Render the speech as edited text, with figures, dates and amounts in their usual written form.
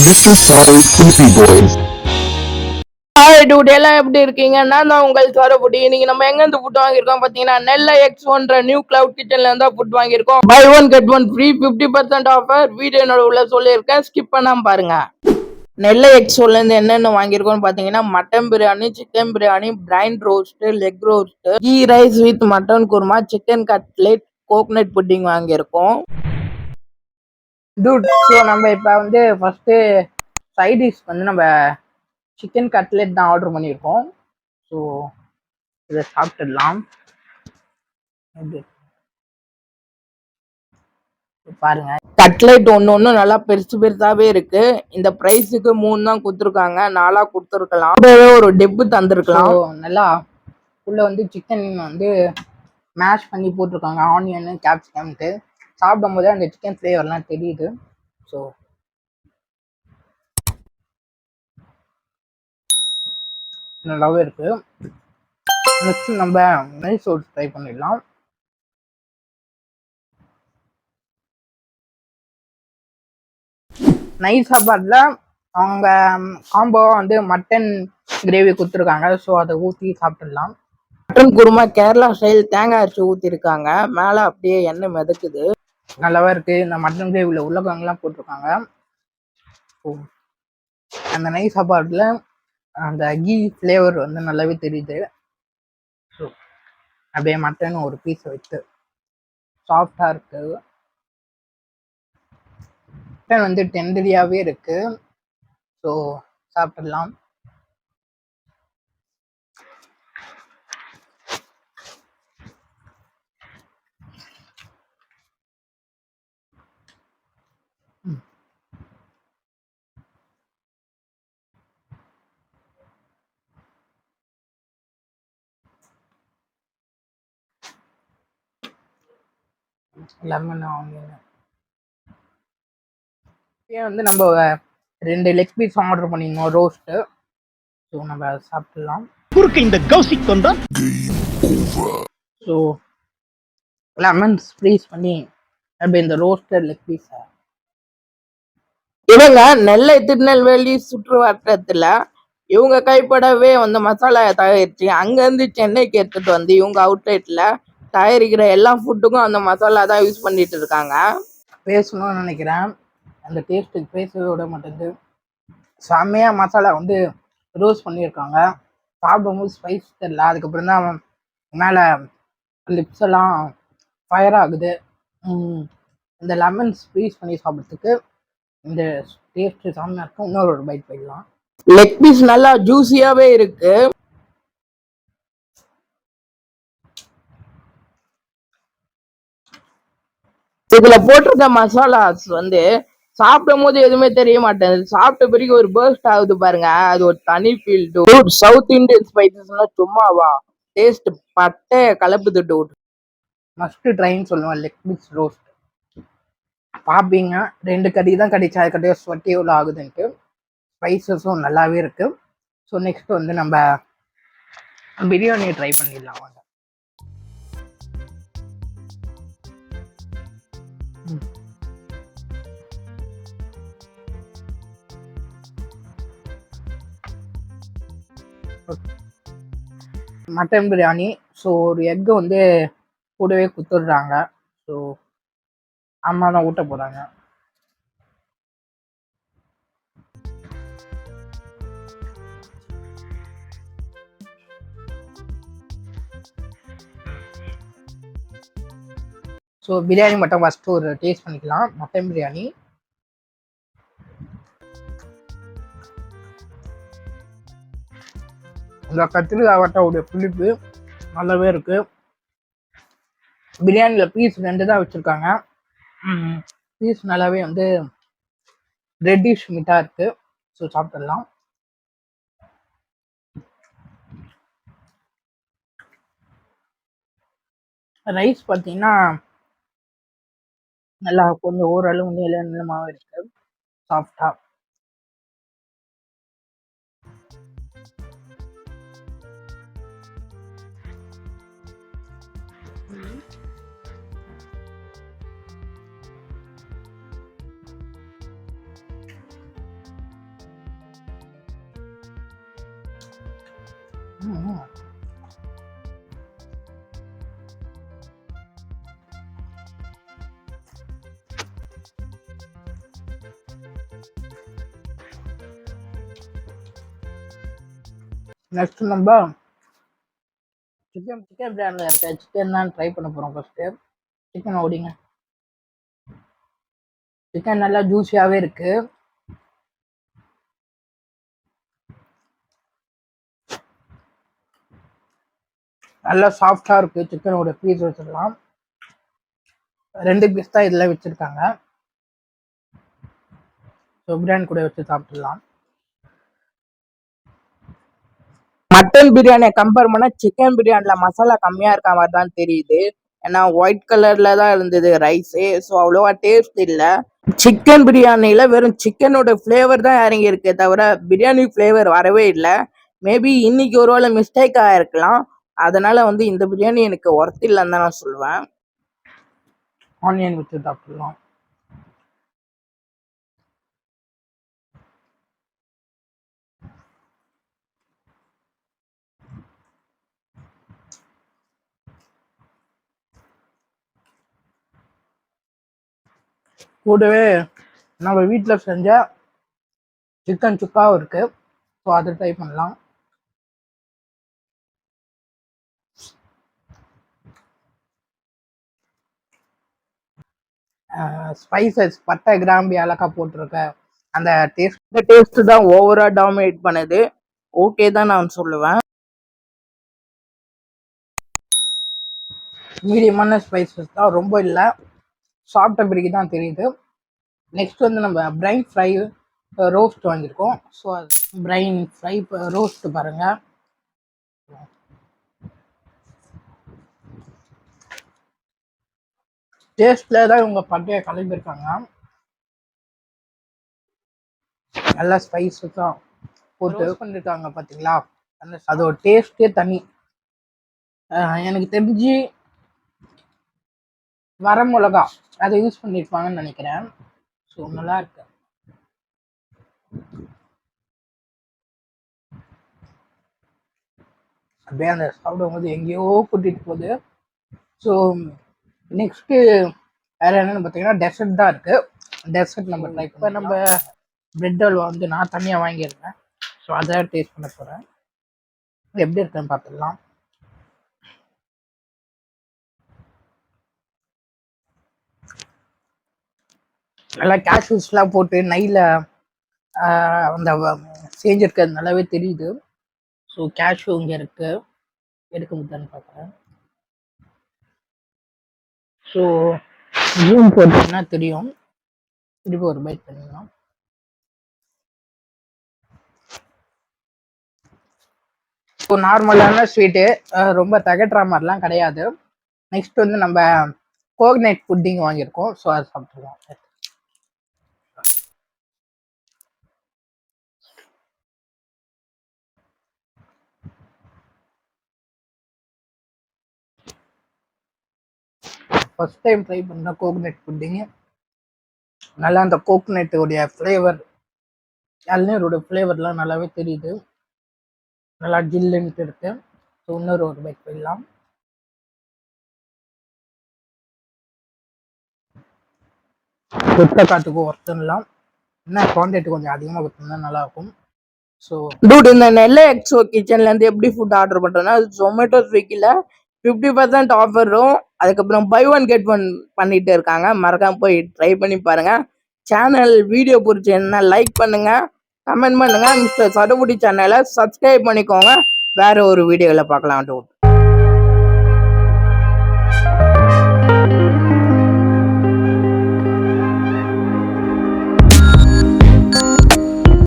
This is our Creepy Boys. Hi dude, எல்லாம் எப்படி இருக்கீங்க? நான் தான் உங்கள் சரபுடி. இன்னைக்கு நம்ம எங்க இருந்து ஃபுட் வாங்கியிருக்கோம் பார்த்தீங்கன்னா, நெல்லை X1 நியூ கிளவுட் கிச்சன்ல இருந்தா ஃபுட் வாங்கியிருக்கோம். Buy one get one free 50% offer. Video என்னோட உள்ள சொல்லியிருக்கேன், ஸ்கிப் பண்ணாம பாருங்க. நெல்லை X1 இருந்து என்னென்ன வாங்கியிருக்கோம்னு பார்த்தீங்கன்னா, mutton biryani, chicken biryani, brain roast, leg roast, ghee rice with mutton kurma, chicken cutlet, coconut pudding வாங்கியிருக்கோம். டூட், ஸோ நம்ம இப்போ வந்து ஃபர்ஸ்ட் சைட் டிஷ் வந்து நம்ம சிக்கன் கட்லெட் தான் ஆர்டர் பண்ணியிருக்கோம். ஸோ இதை சாப்பிட்டுடலாம். பாருங்க, கட்லெட் ஒன்று நல்லா பெருசு பெருசாவே இருக்கு. இந்த ப்ரைஸுக்கு 3 தான் கொடுத்துருக்காங்க, 4 கொடுத்துருக்கலாம், ஒரு டெப்பு தந்திருக்கலாம். நல்லா உள்ள வந்து சிக்கன் வந்து மேஷ் பண்ணி போட்டிருக்காங்க, ஆனியன் கேப்சிகம்ட்டு. சாப்பிடும் போதே அந்த சிக்கன் ஃப்ளேவர்லாம் தெரியுது. ஸோ நல்லாவே இருக்கு. நெக்ஸ்ட் நம்ம நைஸ் ரோஸ் ட்ரை பண்ணிடலாம். நைஸ் சாப்பாட்டில் அவங்க காம்போவாக வந்து மட்டன் கிரேவி கொடுத்துருக்காங்க. ஸோ அதை ஊற்றி சாப்பிட்டுடலாம். மட்டன் குருமா கேரளா ஸ்டைல் தேங்காய் அரைச்சி ஊற்றிருக்காங்க. மேலே அப்படியே எண்ணெய் மிதக்குது, நல்லாவே இருக்கு. இந்த மட்டன் கிரேவியில் உருளைக்கிழங்குலாம் போட்டிருக்காங்க. ஸோ அந்த நைஸ் சாப்பாட்டில் அந்த கீ ஃப்ளேவர் வந்து நல்லாவே தெரியுது. ஸோ அப்படியே மட்டன் ஒரு பீஸ் வச்சு சாஃப்டாக இருக்கு. மட்டன் வந்து டெண்டரியாகவே இருக்கு. ஸோ சாப்பிடலாம். லெமன் ஆனியன் வந்து நம்ம 2 லெக் பீஸ் ஆர்டர் பண்ணியிருந்தோம், ரோஸ்ட்டு. ஸோ நம்ம சாப்பிடலாம். இந்த கௌசிக் வந்தா ஸோ லெமன் ஸ்ப்ரீஸ் பண்ணி அப்படி இந்த ரோஸ்டட் லெக் பீஸை இவங்க நெல்லை திருநெல்வேலி சுற்று வட்டத்துல இவங்க கைப்படவே வந்து மசாலா தயாரிச்சு அங்கேருந்து சென்னைக்கு எடுத்துட்டு வந்து இவங்க அவுட்லெட்ல தயாரிக்கிற எல்லா ஃபுட்டுக்கும் அந்த மசாலா தான் யூஸ் பண்ணிட்டு இருக்காங்க. பேசணும்னு நினைக்கிறேன், அந்த டேஸ்ட்டுக்கு பேசவே விட மாட்டேங்குது. செம்மையாக மசாலா வந்து ரோஸ்ட் பண்ணியிருக்காங்க. சாப்பிடும்போது ஸ்பைஸ் தெரியல, அதுக்கப்புறம் தான் மேலே லிப்ஸ் எல்லாம் ஃபயர் ஆகுது. இந்த லெமன் ஸ்ப்ரீஸ் பண்ணி சாப்பிட்றதுக்கு இந்த டேஸ்ட் செம்மையாக இருக்கும். இன்னொரு பைட் போயிடலாம். லெக் பீஸ் நல்லா ஜூஸியாகவே இருக்கு. இதுல போட்டிருக்க மசாலாஸ் வந்து சாப்பிடும் போது எதுவுமே தெரிய மாட்டேங்குது, சாப்பிட்ட பிறகு ஒரு பர்ஸ்ட் ஆகுது பாருங்க, அது ஒரு தனி ஃபீல். டூட், சவுத் இந்தியன் ஸ்பைசஸ்னா சும்மாவா, டேஸ்ட் பட்டை கலப்புது டூட். மஸ்ட் ட்ரைன்னு சொல்லுவேன் லெக் பீஸ் ரோஸ்ட். பார்ப்பீங்க 2 கறி தான் கிடைச்சா, அதுக்கிட்டே ஸ்வெட்டி எவ்வளோ ஆகுதுன்ட்டு. ஸ்பைசஸும் நல்லாவே இருக்கு. ஸோ நெக்ஸ்ட் வந்து நம்ம பிரியாணியை ட்ரை பண்ணிடலாம் வாங்க. மட்டன் பிரியாணி. ஸோ ஒரு எக்கு வந்து கூடவே குத்துடுறாங்க. ஸோ அம்மா தான் ஊட்ட போகிறாங்க. ஸோ பிரியாணி மட்டும் ஃபஸ்ட்டு ஒரு டேஸ்ட் பண்ணிக்கலாம். மட்டன் பிரியாணி இந்த கத்திரிக்காய் புளிப்பு நல்லாவே இருக்கு. பிரியாணியில் பீஸ் 2 தான் வச்சுருக்காங்க. பீஸ் நல்லாவே வந்து ரெட்டிஷ் மீட்டாக இருக்கு. ஸோ சாப்பிட்டுடலாம். ரைஸ் பார்த்தீங்கன்னா நல்லா கொஞ்சம் ஓரளவு நீளமாகவும் இருக்கு, சாஃப்டா. நெக்ஸ்ட் நம்ம சிக்கன் பிரியாணியில் இருக்க சிக்கன் தான் ட்ரை பண்ண போகிறோம். First chicken ஓடிங்க. சிக்கன் நல்லா ஜூஸியாகவே இருக்கு. நல்லா சாஃப்டாக இருக்கு. சிக்கனோட பீஸ் வச்சிடலாம். 2 பீஸ் தான் இதில் வச்சுருக்காங்க. ஸோ பிரியாணி கூட வச்சு சாப்பிட்டுடலாம். மட்டன் பிரியாணியை கம்பேர் பண்ணால் சிக்கன் பிரியாணியில் மசாலா கம்மியாக இருக்க மாதிரி தான் தெரியுது. ஏன்னா ஒயிட் கலரில் தான் இருந்தது ரைஸு. ஸோ அவ்வளோவா டேஸ்ட் இல்லை. சிக்கன் பிரியாணியில் வெறும் சிக்கனோட ஃப்ளேவர் தான் இறங்கி இருக்கே தவிர பிரியாணி ஃப்ளேவர் வரவே இல்லை. மேபி இன்னைக்கு ஒரு வேளை மிஸ்டேக் ஆகிருக்கலாம். அதனால இந்த பிரியாணி எனக்கு ஒர்த் இல்லைன்னு தான் நான் சொல்லுவேன். ஆனியன் வச்சு சாப்பிடலாம். கூடவே நம்ம வீட்டில் செஞ்ச சிக்கன் சுக்காவும் இருக்கு. ஸோ அதை ட்ரை பண்ணலாம். ஸ்பைசஸ் பட்டை கிராம்பு ஏலக்காய் போட்டிருக்க அந்த டேஸ்ட் தான் ஓவரா டாமினேட் பண்ணுது. ஓகே தான் நான் சொல்லுவேன். மீடியமான ஸ்பைசஸ் தான், ரொம்ப இல்லை. சாப்பிட்ட பிறகு தான் தெரியுது. நெக்ஸ்ட் நம்ம பிரைன் ஃப்ரை ரோஸ்ட் வாங்கியிருக்கோம். ஸோ பிரைன் ஃப்ரை ரோஸ்ட் பாருங்க. டேஸ்ட்ல தான் இவங்க பட்டையை கலந்துருக்காங்க. நல்லா ஸ்பைஸஸாக போட்டு பண்ணிருக்காங்க பார்த்தீங்களா. அதோட டேஸ்டே தனி. எனக்கு தெரிஞ்சு வர மிளகா அதை யூஸ் பண்ணியிருப்பாங்கன்னு நினைக்கிறேன். ஸோ நல்லா இருக்கு. அப்படியே அந்த சாப்பிடும்போது எங்கேயோ கூட்டிட்டு போகுது. ஸோ நெக்ஸ்ட்டு வேறு என்னென்னு பார்த்தீங்கன்னா டெசர்ட் தான் இருக்குது. டெசர்ட் நம்ம ட்ரை இப்போ நம்ம பிரெட் அல்வா நான் தனியாக வாங்கியிருந்தேன். ஸோ அதை டேஸ்ட் பண்ண போகிறேன். எப்படி இருக்குன்னு பார்த்துடலாம். நல்லா கேஷ்யூஸ்லாம் போட்டு நெய்யில் அந்த செஞ்சுருக்கிறது நல்லாவே தெரியுது. ஸோ கேஷ்யூ இங்கே இருக்குது, எடுக்க முடியாதுன்னு பார்க்குறேன். ஸோ ஜூம் போட்டிங்கன்னா தெரியும். திருப்பி ஒரு பைட் பண்ணிடலாம். ஸோ நார்மலான ஸ்வீட்டு, ரொம்ப தகட்டுற மாதிரிலாம் கிடையாது. நெக்ஸ்ட் நம்ம கோகனட் புட்டிங் வாங்கியிருக்கோம். ஸோ அதை சாப்பிட்டுருவோம். ஃபர்ஸ்ட் டைம் ட்ரை பண்ண கோகனட் புட்டிங்கு. நல்லா அந்த கோகனட்டோடைய ஃப்ளேவர், இளநீரோட ஃப்ளேவர்லாம் நல்லாவே தெரியுது. நல்லா ஜில்லுன்ட்டு இருக்கு. ஸோ இன்னொரு பைட் போயிடலாம். கொத்த காட்டுக்கு ஒருத்தன்லாம் என்ன குவான்டிட்டி கொஞ்சம் அதிகமாக கொடுத்தோம்னா நல்லாயிருக்கும். ஸோ இந்த நெல்லை எக்ஸோ கிச்சன்லேருந்து எப்படி ஃபுட் ஆர்டர் பண்ணுறோன்னா ஜொமேட்டோ ஸ்விக்கியில் 50% ஆஃபரும், அதுக்கப்புறம் பை 1 get 1 பண்ணிட்டு இருக்காங்க. மறக்காம போய் ட்ரை பண்ணி பாருங்க. சேனல் வீடியோ பிடிச்சிருந்தா லைக் பண்ணுங்க, கமெண்ட் பண்ணுங்க. மிஸ்டர் சடுபுடி சேனலை சப்ஸ்கிரைப் பண்ணிக்கோங்க. வேற ஒரு வீடியோவில் பார்க்கலாம்.